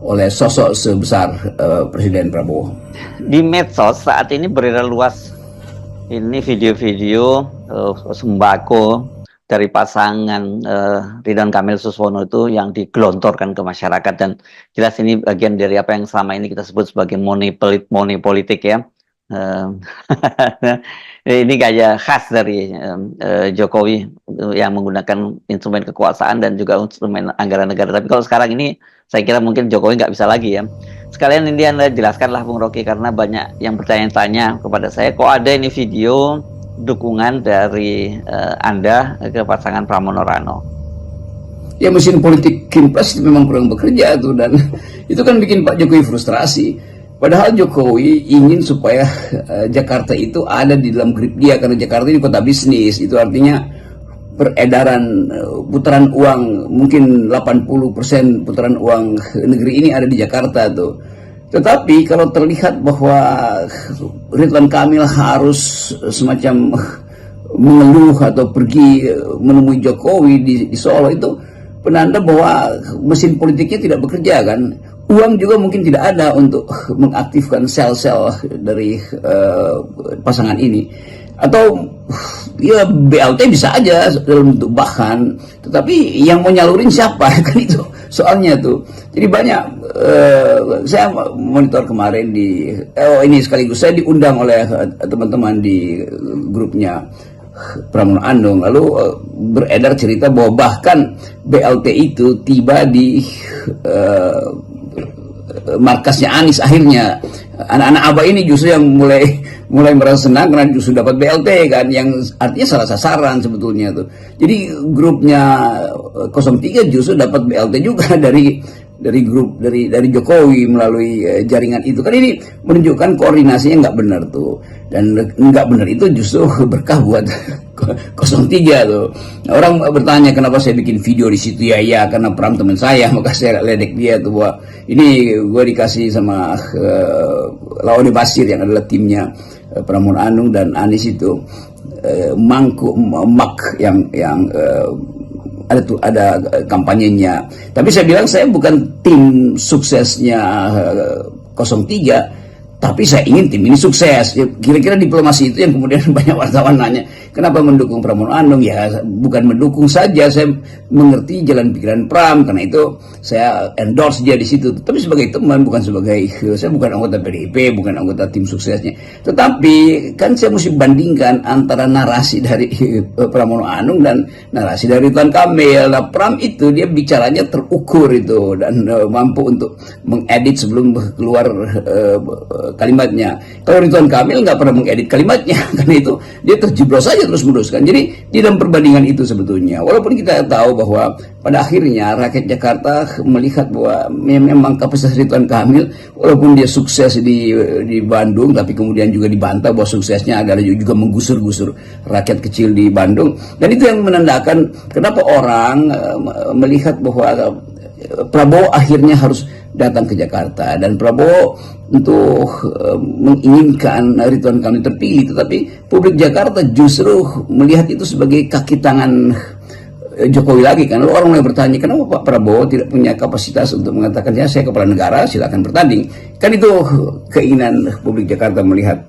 oleh sosok sebesar Presiden Prabowo. Di medsos saat ini beredar luas ini video-video sembako dari pasangan Ridwan Kamil Suswono itu yang digelontorkan ke masyarakat, dan jelas ini bagian dari apa yang selama ini kita sebut sebagai money politik ya. Ini gaya khas dari Jokowi yang menggunakan instrumen kekuasaan dan juga instrumen anggaran negara. Tapi kalau sekarang ini saya kira mungkin Jokowi nggak bisa lagi ya. Sekalian ini Anda jelaskanlah Bung Rocky, karena banyak yang bertanya-tanya kepada saya, kok ada ini video dukungan dari Anda ke pasangan Pramono Rano. Ya, mesin politik Kinpres memang kurang bekerja tuh, dan itu kan bikin Pak Jokowi frustrasi. Padahal Jokowi ingin supaya Jakarta itu ada di dalam grip dia, karena Jakarta ini kota bisnis. Itu artinya peredaran putaran uang, mungkin 80% putaran uang negeri ini ada di Jakarta tuh. Tetapi kalau terlihat bahwa Ridwan Kamil harus semacam mengeluh atau pergi menemui Jokowi di Solo, itu penanda bahwa mesin politiknya tidak bekerja kan. Uang juga mungkin tidak ada untuk mengaktifkan sel-sel dari pasangan ini. Atau ya BLT bisa aja dalam bentuk bahan, tetapi yang mau nyalurin siapa kan, itu soalnya tuh. Jadi banyak saya monitor kemarin ini sekaligus saya diundang oleh teman-teman di grupnya Pramono Anung, lalu beredar cerita bahwa bahkan BLT itu tiba di markasnya Anies. Akhirnya anak-anak Abah ini justru yang mulai merasa senang karena justru dapat BLT kan, yang artinya salah sasaran sebetulnya tuh. Jadi grupnya 03 justru dapat BLT juga dari grup dari Jokowi melalui jaringan itu kan. Ini menunjukkan koordinasinya nggak benar tuh, dan nggak benar itu justru berkah buat 03 tuh. Nah, orang bertanya kenapa saya bikin video di situ, ya karena Pram teman saya, maka saya ledek dia tuh bahwa ini gue dikasih sama Laode Basir yang adalah timnya Pramono Anung dan Anies itu mak yang ada kampanyenya. Tapi saya bilang saya bukan tim suksesnya 03, tapi saya ingin tim ini sukses. Kira-kira diplomasi itu yang kemudian banyak wartawan nanya, kenapa mendukung Pramono Anung? Ya bukan mendukung saja, saya mengerti jalan pikiran Pram, karena itu saya endorse dia di situ. Tapi sebagai teman, bukan sebagai, saya bukan anggota PDIP, bukan anggota tim suksesnya. Tetapi kan saya mesti bandingkan antara narasi dari Pramono Anung dan narasi dari Ridwan Kamil. Nah, Pram itu dia bicaranya terukur itu, dan mampu untuk mengedit sebelum keluar kalimatnya. Kalau Ridwan Kamil nggak pernah mengedit kalimatnya, karena itu dia terjeblos saja terus-menerus kan. Jadi di dalam perbandingan itu sebetulnya, walaupun kita tahu bahwa pada akhirnya rakyat Jakarta melihat bahwa memang kapasitas Ridwan Kamil, walaupun dia sukses di Bandung, tapi kemudian juga dibantah bahwa suksesnya adalah juga menggusur-gusur rakyat kecil di Bandung. Dan itu yang menandakan kenapa orang melihat bahwa Prabowo akhirnya harus datang ke Jakarta, dan Prabowo untuk menginginkan Ridwan Kamil terpilih, tetapi publik Jakarta justru melihat itu sebagai kaki tangan Jokowi lagi kan. Lalu orang mulai bertanya, kenapa Pak Prabowo tidak punya kapasitas untuk mengatakan, ya saya kepala negara, silakan bertanding. Kan itu keinginan publik Jakarta melihat